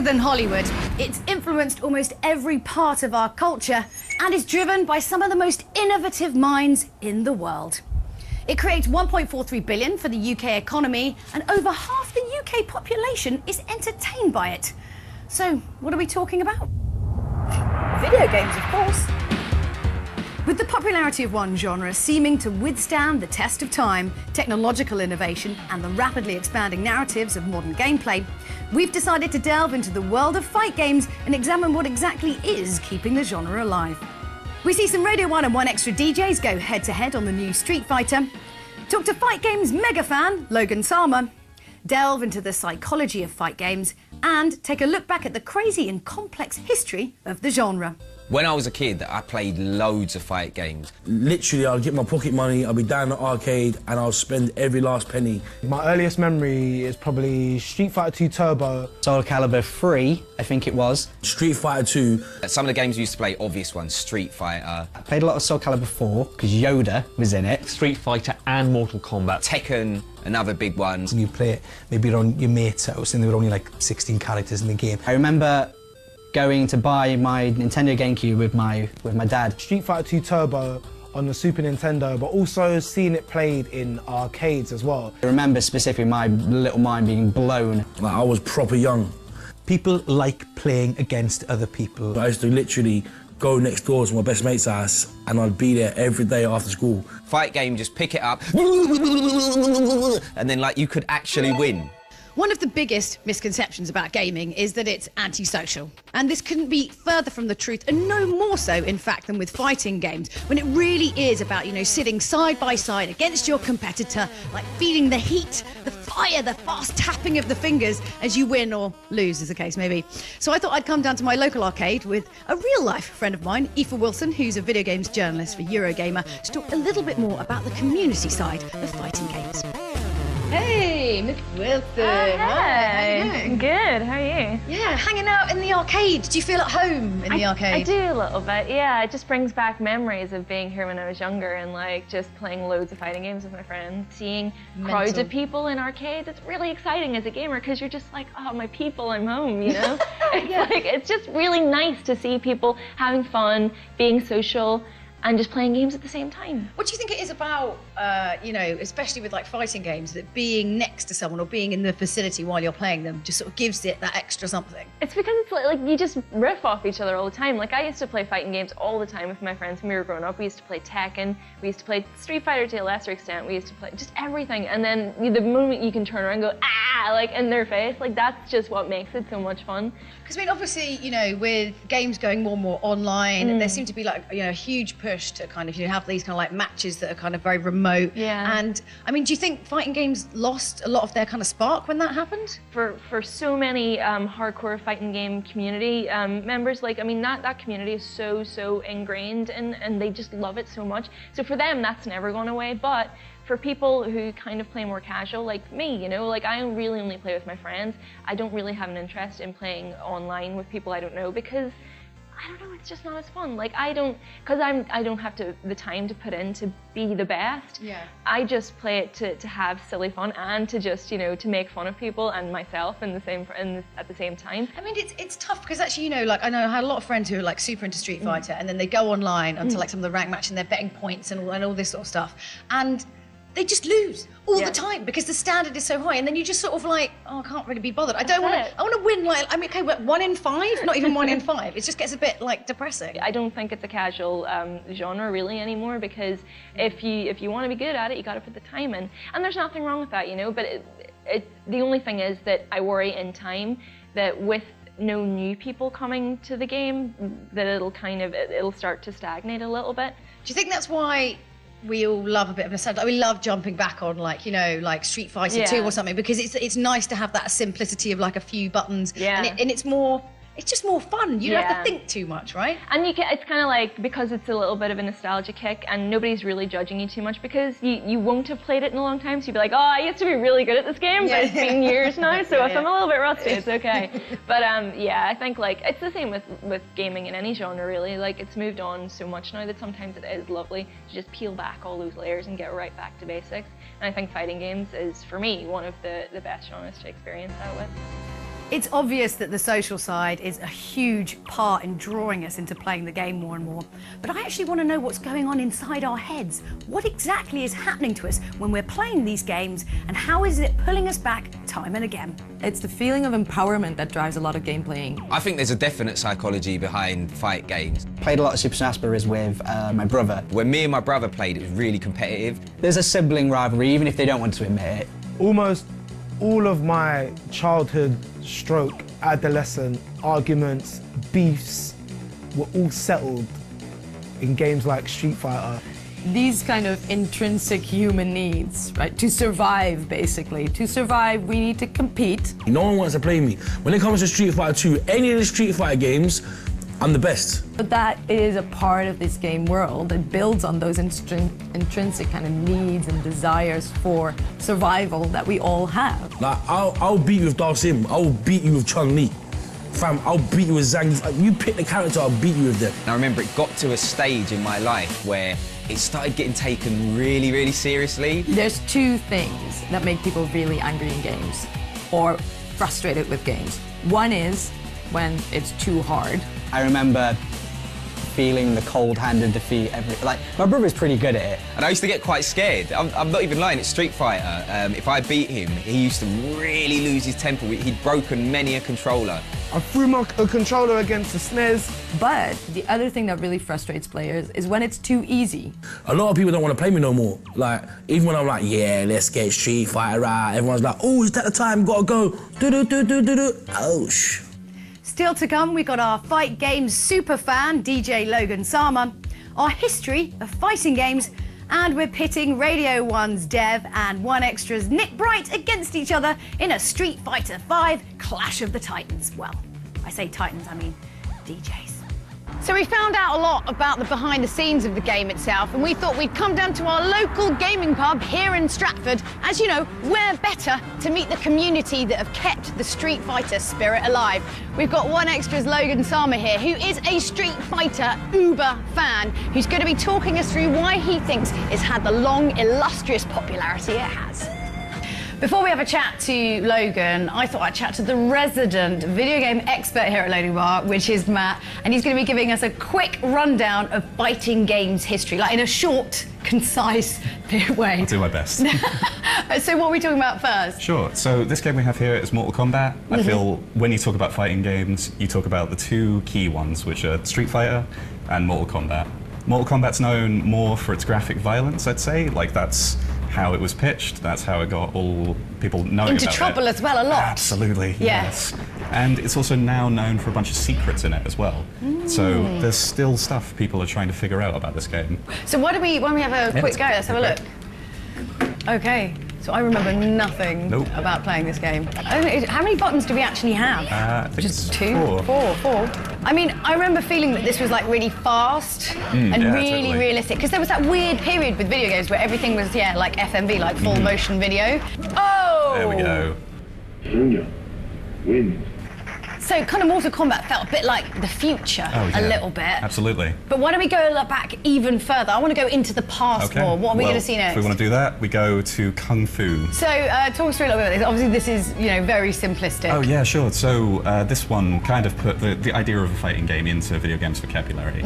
bigger than Hollywood. It's influenced almost every part of our culture and is driven by some of the most innovative minds in the world. It creates 1.43 billion for the UK economy, and over half the UK population is entertained by it. So, what are we talking about? Video games, of course. With the popularity of one genre seeming to withstand the test of time, technological innovation, and the rapidly expanding narratives of modern gameplay, we've decided to delve into the world of fight games and examine what exactly is keeping the genre alive. We see some Radio 1 and 1Xtra DJs go head-to-head on the new Street Fighter, talk to fight games mega fan Logan Salma, delve into the psychology of fight games, and take a look back at the crazy and complex history of the genre. When I was a kid, I played loads of fight games. Literally, I'll get my pocket money, I'll be down the arcade, and I'll spend every last penny. My earliest memory is probably Street Fighter 2 Turbo. Soul Calibur 3, I think it was. Street Fighter 2. Some of the games we used to play, obvious ones, Street Fighter. I played a lot of Soul Calibur 4, because Yoda was in it. Street Fighter and Mortal Kombat. Tekken, another big one. You play it maybe around your mate's house and there were only like 16 characters in the game. I remember going to buy my Nintendo GameCube with my dad. Street Fighter 2 Turbo on the Super Nintendo, but also seeing it played in arcades as well. I remember specifically my little mind being blown. Like, I was proper young. People like playing against other people. I used to literally go next door to my best mate's house and I'd be there every day after school. Fight game, just pick it up, and then like you could actually win. One of the biggest misconceptions about gaming is that it's antisocial. And this couldn't be further from the truth, and no more so, in fact, than with fighting games, when it really is about, sitting side by side against your competitor, like feeling the heat, the fire, the fast tapping of the fingers as you win or lose, as the case may be. So I thought I'd come down to my local arcade with a real-life friend of mine, Aoife Wilson, who's a video games journalist for Eurogamer, to talk a little bit more about the community side of fighting games. Hey, Miss Wilson. Hi. How you doing? Good, how are you? Yeah, hanging out in the arcade. Do you feel at home in the arcade? I do a little bit, yeah. It just brings back memories of being here when I was younger and like just playing loads of fighting games with my friends. Seeing crowds of people in arcades, it's really exciting as a gamer because you're just like, oh, my people, I'm home, It's just really nice to see people having fun, being social, and just playing games at the same time. What do you think it is about, especially with like fighting games, that being next to someone or being in the facility while you're playing them just sort of gives it that extra something? It's because it's like you just riff off each other all the time. Like I used to play fighting games all the time with my friends when we were growing up. We used to play Tekken, we used to play Street Fighter to a lesser extent, we used to play just everything. And then the moment you can turn around and go, ah, like in their face, like that's just what makes it so much fun. Because I mean, obviously, with games going more and more online, there seems to be like, a huge push to kind of, have these kind of like matches that are kind of very remote. Yeah. And I mean, do you think fighting games lost a lot of their kind of spark when that happened? For so many hardcore fighting game community members, like, I mean, that community is so ingrained and they just love it so much. So for them, that's never gone away. But for people who kind of play more casual, like me, like I really only play with my friends. I don't really have an interest in playing online with people I don't know because I don't know, it's just not as fun. Like I don't have the time to put in to be the best. Yeah. I just play it to have silly fun and to just, to make fun of people and myself at the same time. I mean, it's tough because actually, like I know I had a lot of friends who are like super into Street Fighter and then they go online onto like some of the rank match and they're betting points and all this sort of stuff. And they just lose all the time because the standard is so high, and then you just sort of like, oh, I can't really be bothered. I want to win like, I mean, okay, but 1 in 5, not even 1 in 5. It just gets a bit like depressing. I don't think it's a casual genre really anymore because if you want to be good at it, you got to put the time in, and there's nothing wrong with that, But the only thing is that I worry in time that with no new people coming to the game, that it'll start to stagnate a little bit. Do you think that's why we all love a bit of nostalgia? Like we love jumping back on like, like Street Fighter 2 or something because it's nice to have that simplicity of like a few buttons and it's just more fun. You don't have to think too much, right? And it's kind of like, because it's a little bit of a nostalgia kick and nobody's really judging you too much because you won't have played it in a long time, so you'd be like, oh, I used to be really good at this game, but it's been years now, so if I'm a little bit rusty, it's okay. But I think like, it's the same with gaming in any genre really. Like it's moved on so much now that sometimes it is lovely to just peel back all those layers and get right back to basics. And I think fighting games is, for me, one of the best genres to experience that with. It's obvious that the social side is a huge part in drawing us into playing the game more and more. But I actually want to know what's going on inside our heads. What exactly is happening to us when we're playing these games, and how is it pulling us back time and again? It's the feeling of empowerment that drives a lot of game playing. I think there's a definite psychology behind fight games. Played a lot of Super Smash Bros. With my brother. When me and my brother played, it was really competitive. There's a sibling rivalry, even if they don't want to admit it. Almost all of my childhood stroke adolescent arguments, beefs, were all settled in games like Street Fighter. These kind of intrinsic human needs, right? To survive, basically. To survive, we need to compete. No one wants to play me. When it comes to Street Fighter 2, any of the Street Fighter games, I'm the best. But that is a part of this game world that builds on those intrinsic kind of needs and desires for survival that we all have. Like, I'll beat you with Dark Sim. I'll beat you with Chun-Li. Fam, I'll beat you with Zhang. You pick the character, I'll beat you with them. And I remember it got to a stage in my life where it started getting taken really, really seriously. There's two things that make people really angry in games or frustrated with games. One is when it's too hard. I remember feeling the cold-handed defeat like, my brother's pretty good at it. And I used to get quite scared. I'm not even lying, it's Street Fighter. If I beat him, he used to really lose his temper. He'd broken many a controller. I threw a controller against the SNES. But the other thing that really frustrates players is when it's too easy. A lot of people don't want to play me no more. Like, even when I'm like, yeah, let's get Street Fighter out, everyone's like, oh, is that the time? Gotta go. Do-do-do-do-do-do. Oh, Still to come, we got our fight games super fan, DJ Logan Sama, our history of fighting games, and we're pitting Radio 1's Dev and 1Extra's Nick Bright against each other in a Street Fighter V Clash of the Titans. Well, I say Titans, I mean DJs. So we found out a lot about the behind the scenes of the game itself, and we thought we'd come down to our local gaming pub here in Stratford. As you know, where better to meet the community that have kept the Street Fighter spirit alive. We've got 1Extra's Logan Sama here, who is a Street Fighter uber fan, who's going to be talking us through why he thinks it's had the long, illustrious popularity it has. Before we have a chat to Logan, I thought I'd chat to the resident video game expert here at Loading Bar, which is Matt, and he's going to be giving us a quick rundown of fighting games history, like in a short, concise way. I'll do my best. So what are we talking about first? Sure, so this game we have here is Mortal Kombat. I feel when you talk about fighting games, you talk about the two key ones, which are Street Fighter and Mortal Kombat. Mortal Kombat's known more for its graphic violence, I'd say, like that's how it was pitched, that's how it got all people knowing about it. Into trouble as well, a lot. Absolutely, Yeah. yes. And it's also now known for a bunch of secrets in it as well. So there's still stuff people are trying to figure out about this game. So why don't we have a quick go? Let's have a look. Okay, so I remember nothing about playing this game. I don't know, how many buttons do we actually have? I think Just it's two? Four. I mean, I remember feeling that this was like really fast and yeah, really totally. realistic, because there was that weird period with video games where everything was, yeah, like FMV, like full motion video. Oh! There we go. Sonya wins. So kind of Mortal Kombat felt a bit like the future, a little bit. Absolutely. But why don't we go back even further? I want to go into the past more. What are we going to see next? If we want to do that, we go to Kung Fu. So talk us through a little bit of this. Obviously, this is, you know, very simplistic. Oh yeah, sure. So this one kind of put the idea of a fighting game into video games vocabulary.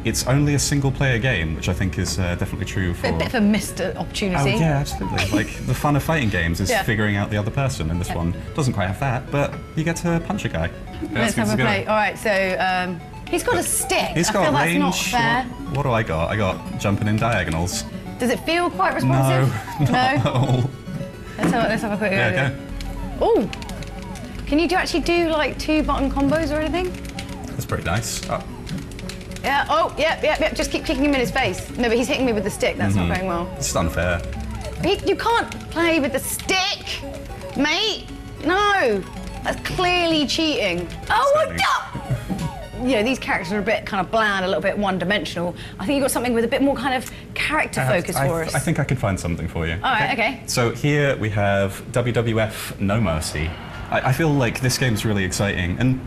It's only a single-player game, which I think is definitely true for... A bit of a missed opportunity. Oh yeah, absolutely. Like the fun of fighting games is figuring out the other person, and this one doesn't quite have that, but you get to punch a guy. Let's have a play. All right, so he's got a stick. He's got I range. feel that's not fair. What do I got? I got jumping in diagonals. Does it feel quite responsive? No, not at all. Let's have a quick Yeah, go. Oh, can you actually do like 2-button combos or anything? That's pretty nice. Oh. Yeah. Oh, yeah. Just keep kicking him in his face. No, but he's hitting me with the stick. That's not going well. It's unfair. You can't play with the stick, mate. No. That's clearly cheating. Oh my God! You know, these characters are a bit kind of bland, a little bit one-dimensional. I think you've got something with a bit more kind of character focus for us. I think I could find something for you. All right, okay. So here we have WWF No Mercy. I feel like this game's really exciting, and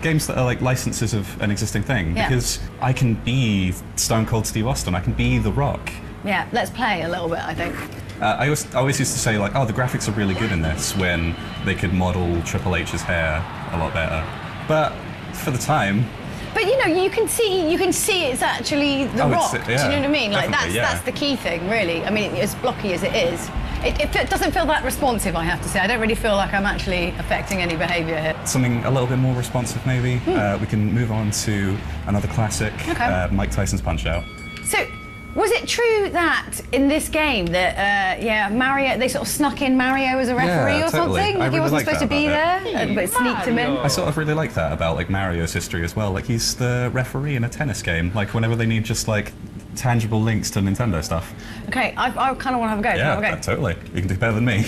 games that are like licenses of an existing thing, because I can be Stone Cold Steve Austin, I can be The Rock. Yeah, let's play a little bit, I think. I always used to say like, oh, the graphics are really good in this when they could model Triple H's hair a lot better. But for the time. But you know, you can see it's actually The Rock. Do you know what I mean? Like that's the key thing, really. I mean, as blocky as it is, it doesn't feel that responsive. I have to say, I don't really feel like I'm actually affecting any behaviour here. Something a little bit more responsive, maybe. We can move on to another classic, Mike Tyson's Punch-Out. So, was it true that in this game that Mario, they sort of snuck in Mario as a referee or something? Like he wasn't supposed to be there, but sneaked him in. I sort of really like that about like Mario's history as well. Like he's the referee in a tennis game. Like whenever they need just like tangible links to Nintendo stuff. Okay, I kind of want to have a go. Yeah, totally. You can do better than me.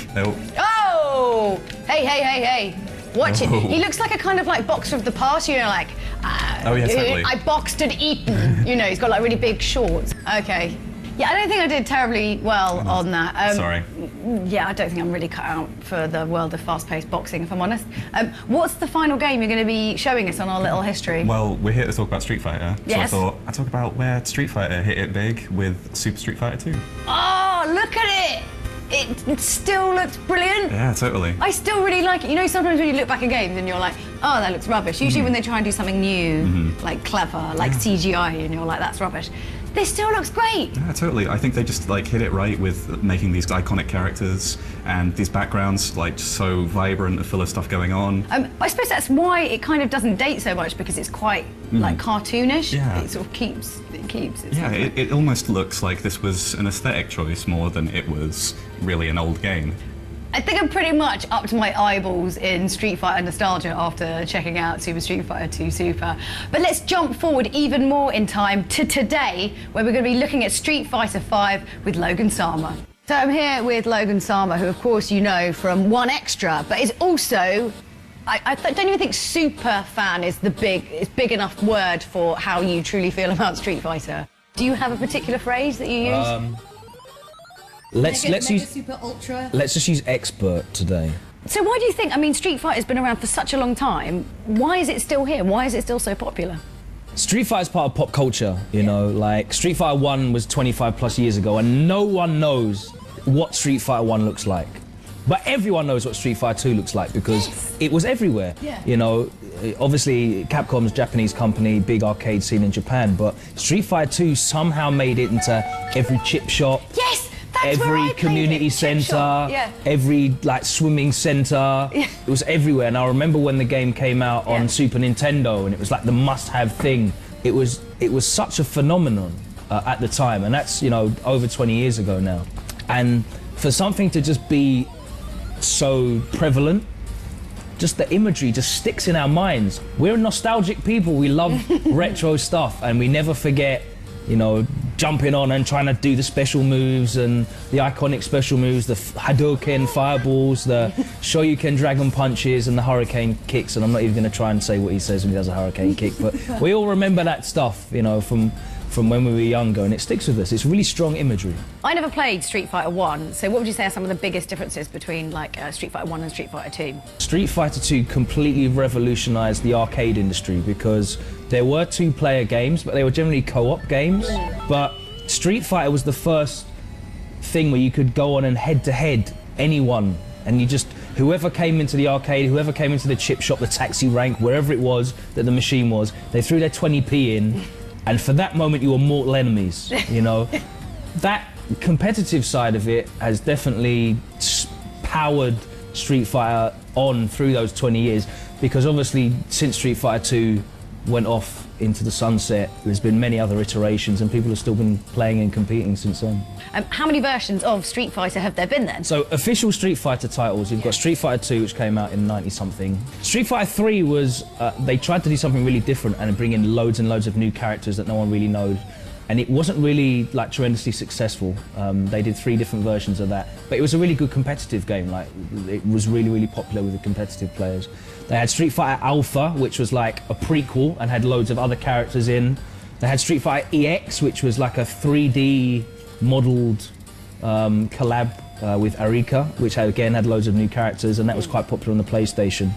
Oh! Hey! Watch it. He looks like a kind of like boxer of the past, you know, like, totally. I boxed and eaten. You know, he's got like really big shorts. Okay. Yeah, I don't think I did terribly well on that. Sorry. Yeah, I don't think I'm really cut out for the world of fast-paced boxing, if I'm honest. What's the final game you're going to be showing us on our little history? Well, we're here to talk about Street Fighter. Yes. So I thought I'd talk about where Street Fighter hit it big with Super Street Fighter 2. Oh, look at it! It still looks brilliant. Yeah, totally. I still really like it. You know, sometimes when you look back at games and you're like, oh, that looks rubbish. Usually when they try and do something new, like clever, like CGI, and you're like, that's rubbish. This still looks great. Yeah, totally. I think they just like hit it right with making these iconic characters and these backgrounds like so vibrant and full of stuff going on. I suppose that's why it kind of doesn't date so much, because it's quite like cartoonish. Yeah. It sort of keeps. Yeah, it almost looks like this was an aesthetic choice more than it was really an old game. I think I'm pretty much up to my eyeballs in Street Fighter nostalgia after checking out Super Street Fighter 2 Super. But let's jump forward even more in time to today, where we're going to be looking at Street Fighter 5 with Logan Sama. So I'm here with Logan Sama, who of course you know from One Extra, but is also, I don't even think super fan is big enough word for how you truly feel about Street Fighter. Do you have a particular phrase that you use? Let's use super ultra. Let's just use expert today. So why do you think? I mean, Street Fighter's been around for such a long time. Why is it still here? Why is it still so popular? Street Fighter's part of pop culture, you know. Like Street Fighter 1 was 25 plus years ago, and no one knows what Street Fighter 1 looks like. But everyone knows what Street Fighter 2 looks like because it was everywhere. Yeah. You know, obviously Capcom's a Japanese company, big arcade scene in Japan, but Street Fighter 2 somehow made it into every chip shop. Yes. Every community centre, every like swimming centre, it was everywhere. And I remember when the game came out on Super Nintendo, and it was like the must-have thing. It was such a phenomenon at the time, and that's, you know, over 20 years ago now. And for something to just be so prevalent, just the imagery just sticks in our minds. We're nostalgic people. We love retro stuff, and we never forget, you know, jumping on and trying to do the special moves and the iconic special moves, the Hadouken fireballs, the Shoryuken dragon punches and the hurricane kicks. And I'm not even going to try and say what he says when he does a hurricane kick, but we all remember that stuff, you know, from when we were younger, and it sticks with us. It's really strong imagery. I never played Street Fighter 1, so what would you say are some of the biggest differences between like Street Fighter 1 and Street Fighter 2? Street Fighter 2 completely revolutionised the arcade industry because there were two-player games, but they were generally co-op games. But Street Fighter was the first thing where you could go on and head-to-head anyone, and you just, whoever came into the arcade, whoever came into the chip shop, the taxi rank, wherever it was that the machine was, they threw their 20p in, and for that moment you were mortal enemies, you know. That competitive side of it has definitely powered Street Fighter on through those 20 years, because obviously since Street Fighter 2 went off into the sunset, there's been many other iterations and people have still been playing and competing since then. How many versions of Street Fighter have there been then? So official Street Fighter titles, you've got Street Fighter 2, which came out in 90-something. Street Fighter 3 was, they tried to do something really different and bring in loads and loads of new characters that no one really knows. And it wasn't really like tremendously successful. They did 3 different versions of that, but it was a really good competitive game. Like, it was really, really popular with the competitive players. They had Street Fighter Alpha, which was like a prequel and had loads of other characters in. They had Street Fighter EX, which was like a 3D modelled collab with Arika, which again had loads of new characters, and that was quite popular on the PlayStation.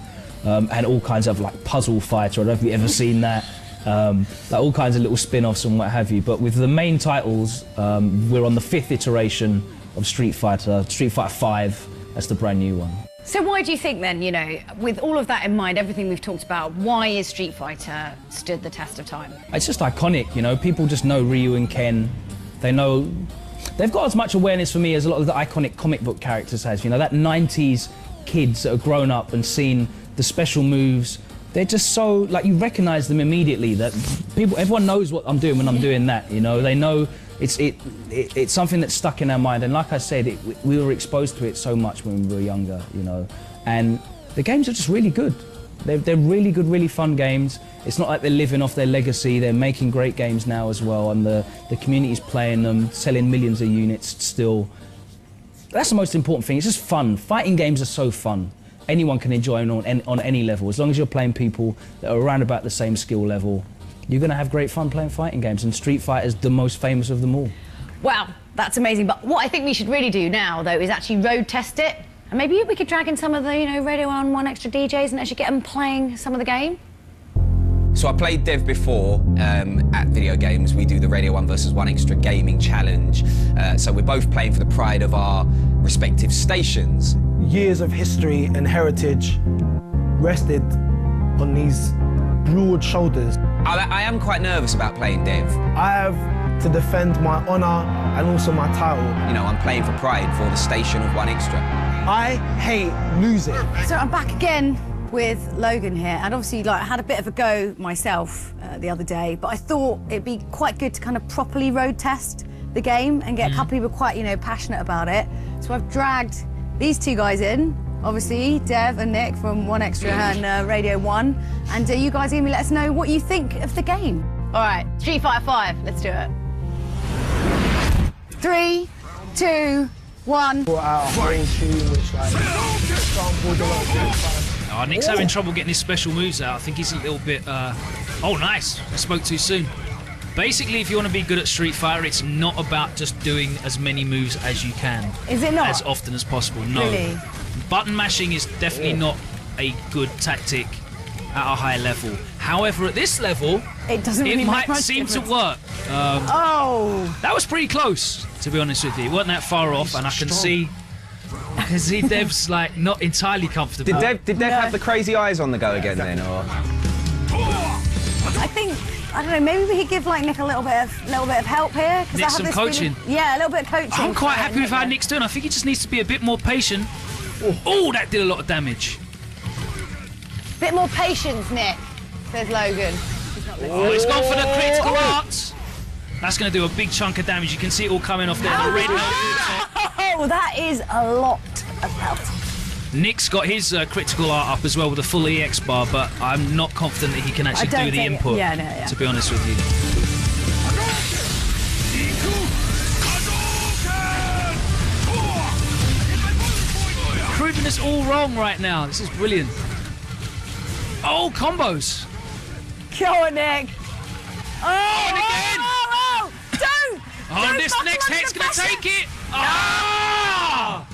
And all kinds of like Puzzle Fighter, I don't know if you've ever seen that. Like all kinds of little spin-offs and what have you. But with the main titles, we're on the 5th iteration of Street Fighter 5, that's the brand new one. So why do you think then, you know, with all of that in mind, everything we've talked about, why is Street Fighter stood the test of time? It's just iconic, you know, people just know Ryu and Ken. They know, they've got as much awareness for me as a lot of the iconic comic book characters has, you know, that 90s kids that have grown up and seen the special moves. They're just so, like, you recognise them immediately, that everyone knows what I'm doing when I'm doing that, you know, they know it's something that's stuck in our mind, and like I said, we were exposed to it so much when we were younger, you know, and the games are just really good. They're really good, really fun games. It's not like they're living off their legacy, they're making great games now as well, and the community's playing them, selling millions of units still. That's the most important thing, it's just fun. Fighting games are so fun. Anyone can enjoy them on any level, as long as you're playing people that are around about the same skill level. You're going to have great fun playing fighting games, and Street Fighter is the most famous of them all. Wow, that's amazing. But what I think we should really do now, though, is actually road test it. And maybe we could drag in some of the, you know, Radio 1 Extra DJs and actually get them playing some of the game. So I played Dev before at video games. We do the Radio 1 versus 1 Extra gaming challenge. So we're both playing for the pride of our respective stations. Years of history and heritage rested on these broad shoulders. I am quite nervous about playing Dev. I have to defend my honour and also my title. You know, I'm playing for pride for the station of 1 Extra. I hate losing. So I'm back again with Logan here, and obviously, like, I had a bit of a go myself the other day, but I thought it'd be quite good to kind of properly road test the game and get a couple of people quite, you know, passionate about it. So I've dragged these two guys in, obviously, Dev and Nick from 1 Extra and Radio 1, and you guys are going to let us know what you think of the game. All right, Street Fighter 5, let's do it. 3, 2, 1. Oh, Nick's having trouble getting his special moves out. I think he's a little bit... Oh, nice. I spoke too soon. Basically, if you want to be good at Street Fighter, it's not about just doing as many moves as you can. Is it not? As often as possible, no. Really? Button mashing is definitely not a good tactic at a high level. However, at this level, it might seem to work. That was pretty close, to be honest with you. It wasn't that far off, and I can see Dev's like not entirely comfortable. Did Dev have the crazy eyes on the go again then, or? I think, I don't know, maybe we could give like Nick a little bit of help here. Nick, some coaching. Yeah, a little bit of coaching. I'm quite happy with how Nick's doing. I think he just needs to be a bit more patient. Oh, that did a lot of damage. Bit more patience, Nick, says Logan. Oh, he's gone for the critical arts. That's going to do a big chunk of damage. You can see it all coming off there. The red Oh, that is a lot of health. Nick's got his critical art up as well with a full EX bar, but I'm not confident that he can actually do the input, to be honest with you. Proving us all wrong right now. This is brilliant. Oh, combos. Go on, Nick. Oh, and again. Oh, don't. Oh, this next hit's going to take it. Ah!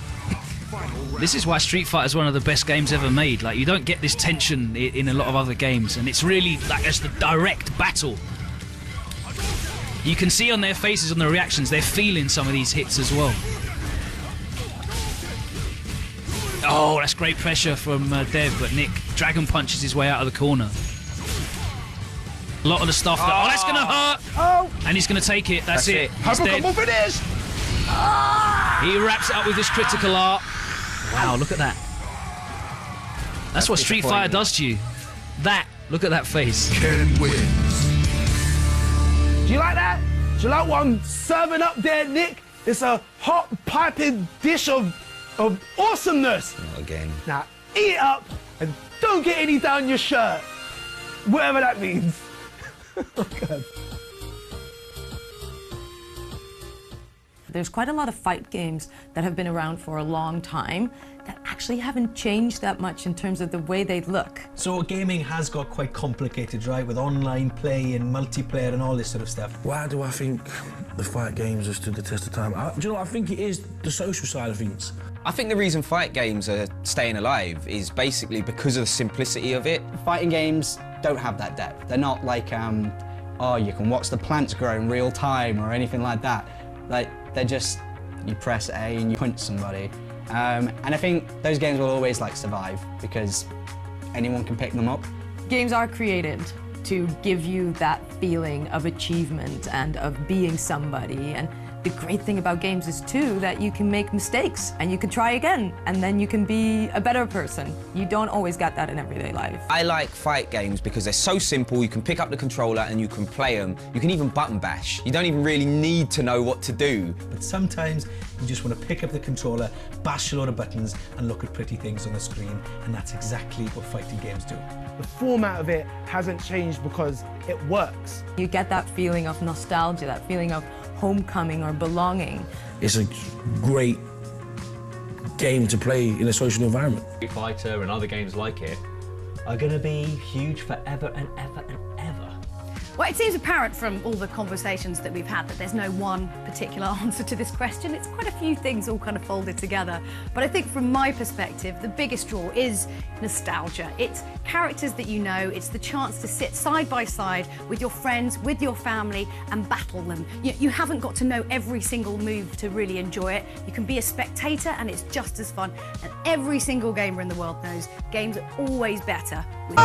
This is why Street Fighter is one of the best games ever made. Like, you don't get this tension in a lot of other games, and it's really like it's the direct battle. You can see on their faces, on their reactions, they're feeling some of these hits as well. Oh, that's great pressure from Dev, but Nick dragon punches his way out of the corner. A lot of the stuff that, oh, that's going to hurt. Oh. And he's going to take it. That's it. He's dead. Finish. He wraps it up with his critical art. Wow, look at that. That's what Street Fighter does to you. That, look at that face. Ken wins. Do you like that? Do you like what I'm serving up there, Nick? It's a hot piping dish of awesomeness. Not again. Now, eat it up and don't get any down your shirt. Whatever that means. Okay. There's quite a lot of fight games that have been around for a long time that actually haven't changed that much in terms of the way they look. So gaming has got quite complicated, right, with online play and multiplayer and all this sort of stuff. Why do I think the fight games have stood the test of time? Do you know what I think it is? The social side of things. I think the reason fight games are staying alive is basically because of the simplicity of it. Fighting games don't have that depth. They're not like, oh, you can watch the plants grow in real time or anything like that. Like, they're just you press A and you punch somebody. And I think those games will always like survive because anyone can pick them up. Games are created to give you that feeling of achievement and of being somebody. And the great thing about games is too that you can make mistakes and you can try again and then you can be a better person. You don't always get that in everyday life. I like fight games because they're so simple. You can pick up the controller and you can play them. You can even button bash. You don't even really need to know what to do. But sometimes you just want to pick up the controller, bash a lot of buttons and look at pretty things on the screen, and that's exactly what fighting games do. The format of it hasn't changed because it works. You get that feeling of nostalgia, that feeling of homecoming or belonging. It's a great game to play in a social environment. Street Fighter and other games like it are going to be huge forever and ever and ever. Well, it seems apparent from all the conversations that we've had that there's no one particular answer to this question. It's quite a few things all kind of folded together. But I think from my perspective, the biggest draw is nostalgia. It's characters that you know, it's the chance to sit side by side with your friends, with your family, and battle them. You haven't got to know every single move to really enjoy it. You can be a spectator and it's just as fun. And every single gamer in the world knows games are always better with